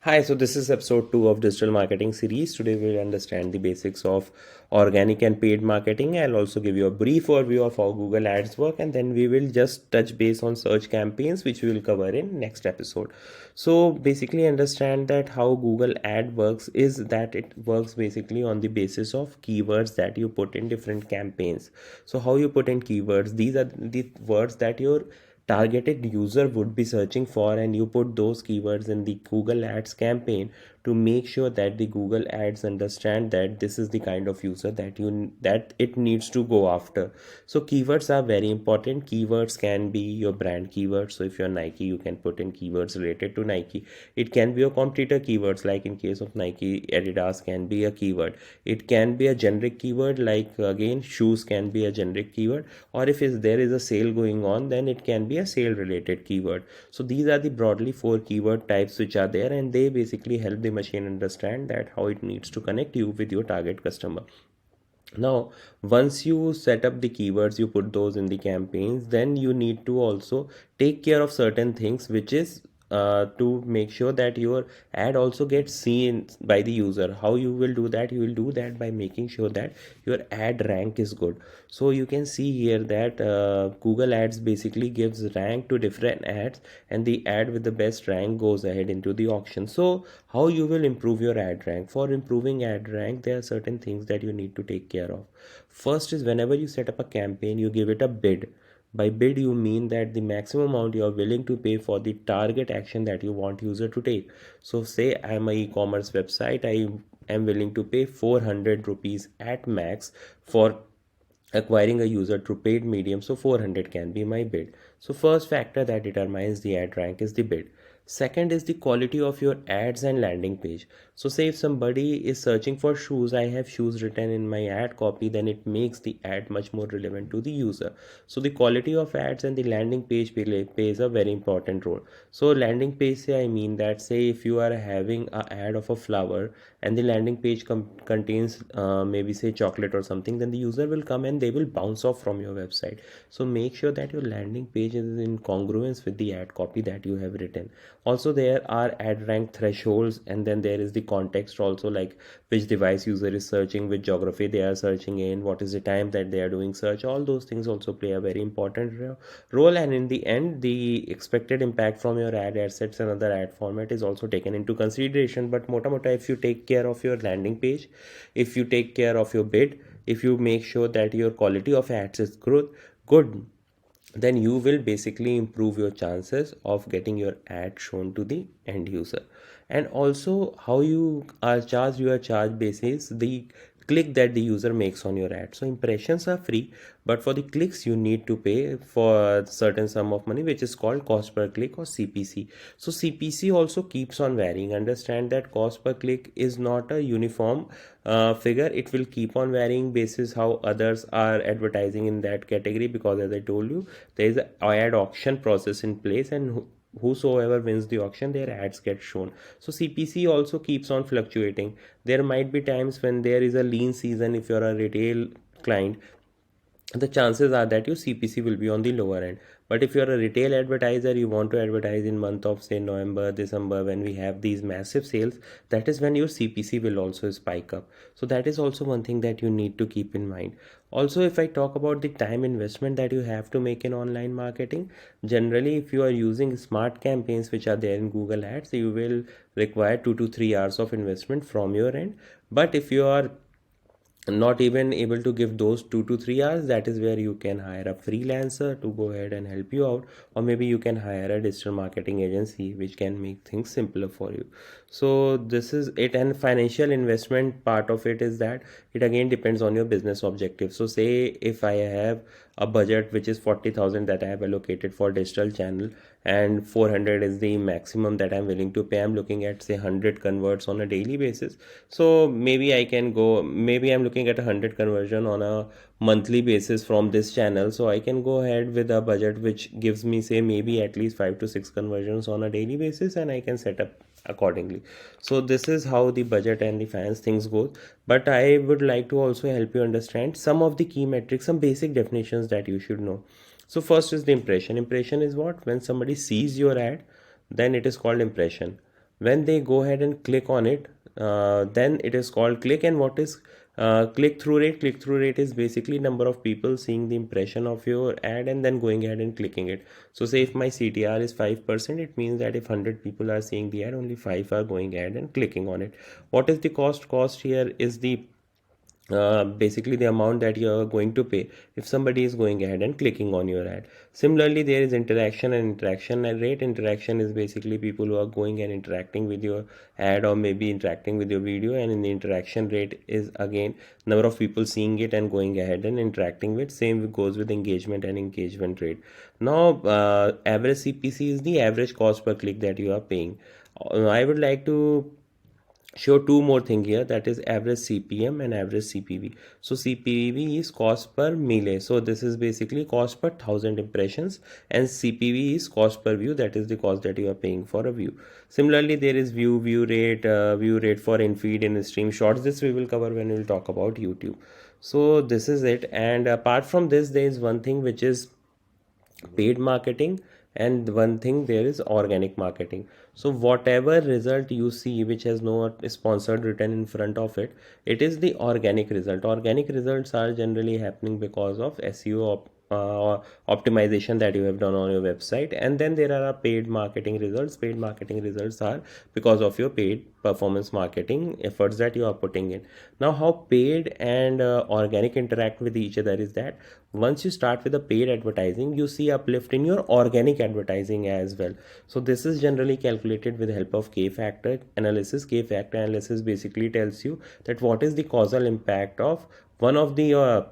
Hi, so this is episode 2 of Digital Marketing series. Today we'll understand the basics of organic and paid marketing. I'll also give you a brief overview of how Google Ads work, and then we will just touch base on search campaigns, which we will cover in next episode. So basically understand that how Google Ad works is that it works basically on the basis of keywords that you put in different campaigns. So how you put in keywords, these are the words that your targeted user would be searching for, and you put those keywords in the Google Ads campaign to make sure that the Google Ads understand that this is the kind of user that it needs to go after. So keywords are very important. Keywords can be your brand keywords. So if you're Nike, you can put in keywords related to Nike. It can be your competitor keywords, like in case of Nike, Adidas can be a keyword. It can be a generic keyword, like again shoes can be a generic keyword, or if there is a sale going on, then it can be a sale related keyword. So these are the broadly four keyword types which are there, and they basically help the machine understand that how it needs to connect you with your target customer. Now, once you set up the keywords, you put those in the campaigns, then you need to also take care of certain things, which is to make sure that your ad also gets seen by the user. How you will do that? You will do that by making sure that your ad rank is good. So you can see here that Google Ads basically gives rank to different ads, and the ad with the best rank goes ahead into the auction. So how you will improve your ad rank? For improving ad rank, there are certain things that you need to take care of. First is, whenever you set up a campaign, you give it a bid. By bid, you mean that the maximum amount you are willing to pay for the target action that you want user to take. So say I am a e-commerce website, I am willing to pay 400 rupees at max for acquiring a user through paid medium. So 400 can be my bid. So first factor that determines the ad rank is the bid. Second is the quality of your ads and landing page. So say if somebody is searching for shoes, I have shoes written in my ad copy, then it makes the ad much more relevant to the user. So the quality of ads and the landing page plays a very important role. So landing page, say I mean that, say if you are having a ad of a flower and the landing page contains maybe say chocolate or something, then the user will come and they will bounce off from your website. So make sure that your landing page is in congruence with the ad copy that you have written. Also, there are ad rank thresholds, and then there is the context also, like which device user is searching, which geography they are searching in, what is the time that they are doing search. All those things also play a very important role, and in the end, the expected impact from your ad assets and other ad format is also taken into consideration. But mota if you take care of your landing page, if you take care of your bid, if you make sure that your quality of ads is good, then you will basically improve your chances of getting your ad shown to the end user. And also, how you are charged basis the click that the user makes on your ad. So impressions are free, but for the clicks you need to pay for a certain sum of money, which is called cost per click, or CPC. So CPC also keeps on varying. Understand that cost per click is not a uniform figure. It will keep on varying basis how others are advertising in that category, because as I told you, there is a ad auction process in place, and whosoever wins the auction, their ads get shown. So CPC also keeps on fluctuating. There might be times when there is a lean season. If you're a retail client, the chances are that your CPC will be on the lower end. But if you're a retail advertiser, you want to advertise in month of say November, December, when we have these massive sales, that is when your CPC will also spike up. So that is also one thing that you need to keep in mind. Also, if I talk about the time investment that you have to make in online marketing, generally if you are using smart campaigns which are there in Google Ads, you will require 2 to 3 hours of investment from your end. But if you are not even able to give those 2 to 3 hours, that is where you can hire a freelancer to go ahead and help you out, or maybe you can hire a digital marketing agency which can make things simpler for you. So this is it. And financial investment part of it is that it again depends on your business objective. So say if I have a budget which is 40,000 that I have allocated for digital channel, and 400 is the maximum that I'm willing to pay. I'm looking at say 100 converts on a daily basis. So maybe I can go, maybe I'm looking at 100 conversion on a monthly basis from this channel. So I can go ahead with a budget which gives me say maybe at least 5 to 6 conversions on a daily basis, and I can set up accordingly. So this is how the budget and the finance things go. But I would like to also help you understand some of the key metrics, some basic definitions that you should know. So first is the impression. Impression is what? When somebody sees your ad, then it is called impression. when they go ahead and click on it, then it is called click. And what is click through rate? Click through rate is basically number of people seeing the impression of your ad and then going ahead and clicking it. So say if my CTR is 5%, it means that if 100 people are seeing the ad, only 5 are going ahead and clicking on it. What is the cost here is the basically the amount that you are going to pay if somebody is going ahead and clicking on your ad. Similarly, there is interaction and interaction rate. Interaction is basically people who are going and interacting with your ad or maybe interacting with your video, and in the interaction rate is again number of people seeing it and going ahead and interacting with. Same goes with engagement and engagement rate. Now average CPC is the average cost per click that you are paying. I would like to show two more thing here, that is average CPM and average CPV. So CPV is cost per melee, so this is basically cost per 1000 impressions, and CPV is cost per view, that is the cost that you are paying for a view. Similarly, there is view rate for in feed, in stream shorts. This we will cover when we will talk about YouTube. So this is it. And apart from this, there is one thing which is paid marketing, and one thing there is organic marketing. So whatever result you see which has no sponsored written in front of it, it is the organic result. Organic results are generally happening because of SEO optimization that you have done on your website. And then there are paid marketing results. Paid marketing results are because of your paid performance marketing efforts that you are putting in. Now how paid and organic interact with each other is that once you start with the paid advertising, you see uplift in your organic advertising as well. So this is generally calculated with the help of K factor analysis. K factor analysis basically tells you that what is the causal impact of one of the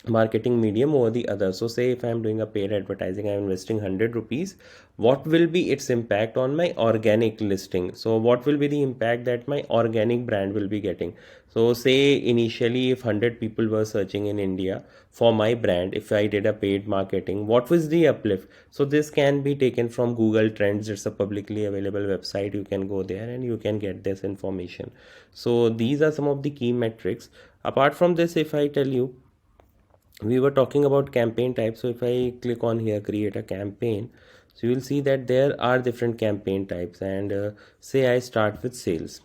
marketing medium over the other. So say if I am doing a paid advertising, I am investing 100 rupees, what will be its impact on my organic listing? So what will be the impact that my organic brand will be getting? So say initially if 100 people were searching in India for my brand, if I did a paid marketing, what was the uplift? So this can be taken from Google Trends. It's a publicly available website. You can go there and you can get this information. So these are some of the key metrics. Apart from this, if I tell you, we were talking about campaign types. So if I click on here, create a campaign, so you will see that there are different campaign types. And say I start with sales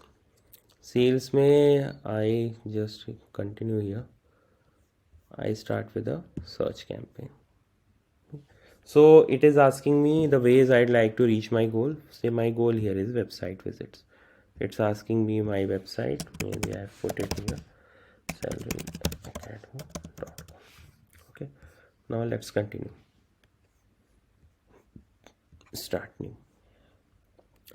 may I just continue here, I start with a search campaign. So it is asking me the ways I'd like to reach my goal. Say my goal here is website visits. It's asking me my website, maybe I put it here, salaryacademy.com. Okay, now let's continue. Start new.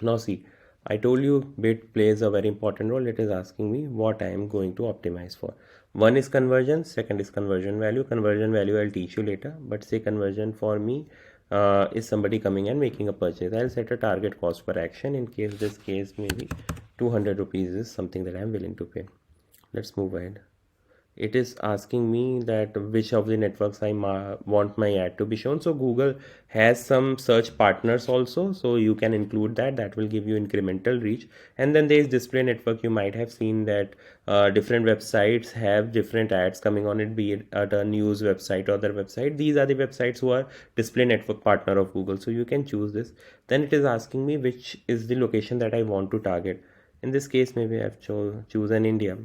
Now see, I told you bit plays a very important role. It is asking me what I am going to optimize for. One is conversion, second is conversion value. Conversion value I'll teach you later, but say conversion for me is somebody coming and making a purchase. I'll set a target cost per action. In case this case maybe 200 rupees is something that I'm willing to pay. Let's move ahead. It is asking me that which of the networks I want my ad to be shown. So Google has some search partners also, so you can include that. That will give you incremental reach. And then there is display network. You might have seen that different websites have different ads coming on it, be it at a news website or other website. These are the websites who are display network partner of Google, so you can choose this. Then it is asking me which is the location that I want to target. In this case, maybe I've chosen India,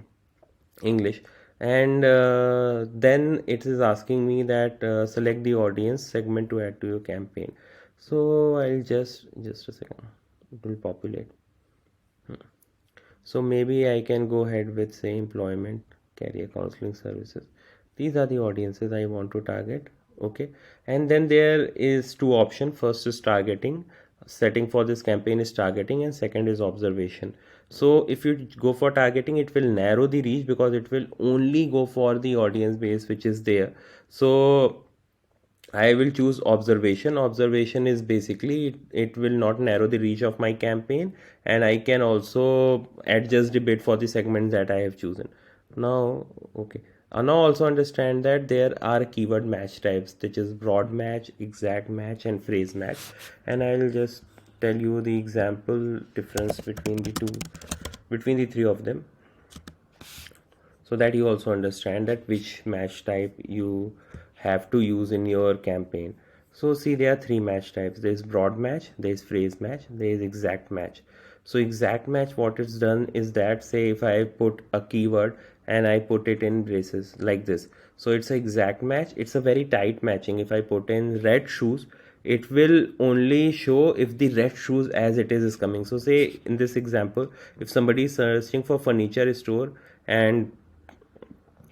English. And then it is asking me that select the audience segment to add to your campaign. So I'll just a second, it will populate. So maybe I can go ahead with say employment, career counseling services. These are the audiences I want to target. Okay, and then there is two options. First is targeting. Setting for this campaign is targeting, and second is observation. So if you go for targeting, it will narrow the reach because it will only go for the audience base which is there. So I will choose observation. Observation is basically it will not narrow the reach of my campaign, and I can also adjust the bid for the segments that I have chosen. Now, okay. Now also understand that there are keyword match types, which is broad match, exact match, and phrase match. And I'll just tell you the example difference between the three of them, so that you also understand that which match type you have to use in your campaign. So see, there are three match types. There is broad match, there is phrase match, there is exact match. So exact match, what it's done is that, say if I put a keyword and I put it in braces like this, so it's an exact match. It's a very tight matching. If I put in red shoes, it will only show if the red shoes as it is coming. So say in this example, if somebody is searching for furniture store, and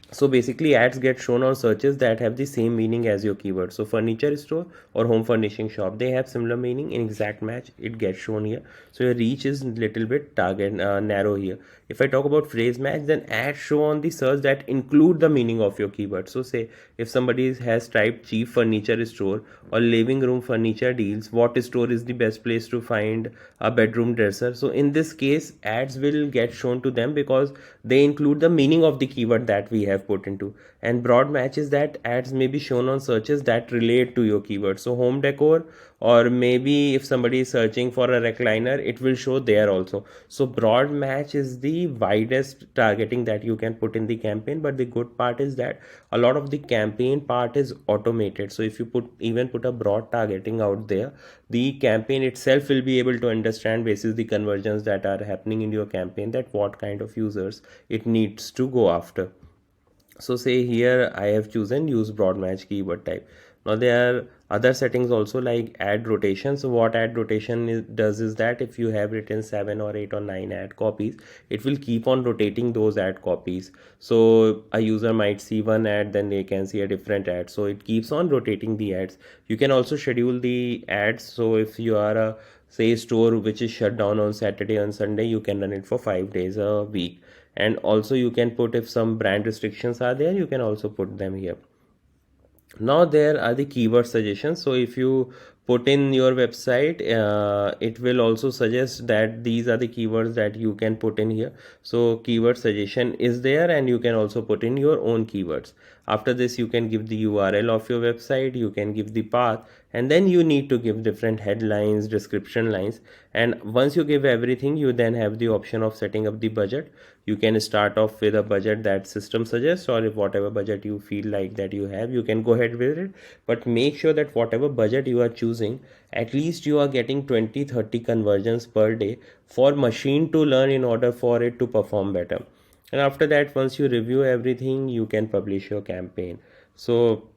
so basically ads get shown on searches that have the same meaning as your keyword. So furniture store or home furnishing shop, they have similar meaning. In exact match, it gets shown here. So your reach is little bit target narrow here. If I talk about phrase match, then ads show on the search that include the meaning of your keyword. So say if somebody has typed cheap furniture store or living room furniture deals, what store is the best place to find a bedroom dresser? So in this case, ads will get shown to them because they include the meaning of the keyword that we have put into. And broad matches, that ads may be shown on searches that relate to your keyword. So home decor, or maybe if somebody is searching for a recliner, it will show there also. So broad match is the widest targeting that you can put in the campaign. But the good part is that a lot of the campaign part is automated. So if you put a broad targeting out there, the campaign itself will be able to understand basis the conversions that are happening in your campaign, that what kind of users it needs to go after. So say here I have chosen use broad match keyword type. Now there are other settings also, like ad rotation. So what ad rotation does is that if you have written 7 or 8 or 9 ad copies, it will keep on rotating those ad copies. So a user might see one ad, then they can see a different ad, so it keeps on rotating the ads. You can also schedule the ads. So if you are a, say, store which is shut down on Saturday and Sunday, you can run it for 5 days a week. And also you can put, if some brand restrictions are there, you can also put them here. Now there are the keyword suggestions. So if you put in your website, it will also suggest that these are the keywords that you can put in here. So keyword suggestion is there, and you can also put in your own keywords. After this, you can give the URL of your website, you can give the path, and then you need to give different headlines, description lines. And once you give everything, you then have the option of setting up the budget. You can start off with a budget that system suggests, or if whatever budget you feel like that you have, you can go ahead with it. But make sure that whatever budget you are choosing, at least you are getting 20-30 conversions per day for machine to learn in order for it to perform better. And after that, once you review everything, you can publish your campaign. So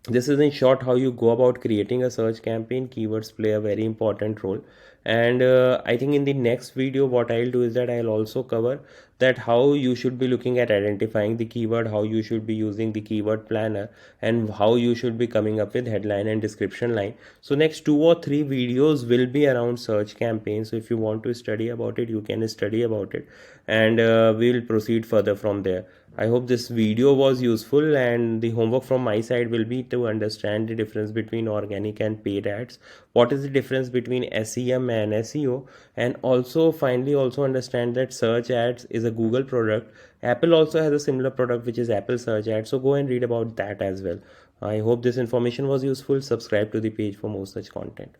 this is in short how you go about creating a search campaign. Keywords play a very important role. And I think in the next video what I'll do is that I'll also cover that how you should be looking at identifying the keyword, how you should be using the keyword planner, and how you should be coming up with headline and description line. So next 2 or 3 videos will be around search campaigns. So if you want to study about it, you can study about it, and we'll proceed further from there. I hope this video was useful, and the homework from my side will be to understand the difference between organic and paid ads. What is the difference between SEM and SEO? And also finally also understand that search ads is a Google product. Apple also has a similar product which is Apple search ads. So go and read about that as well. I hope this information was useful. Subscribe to the page for more such content.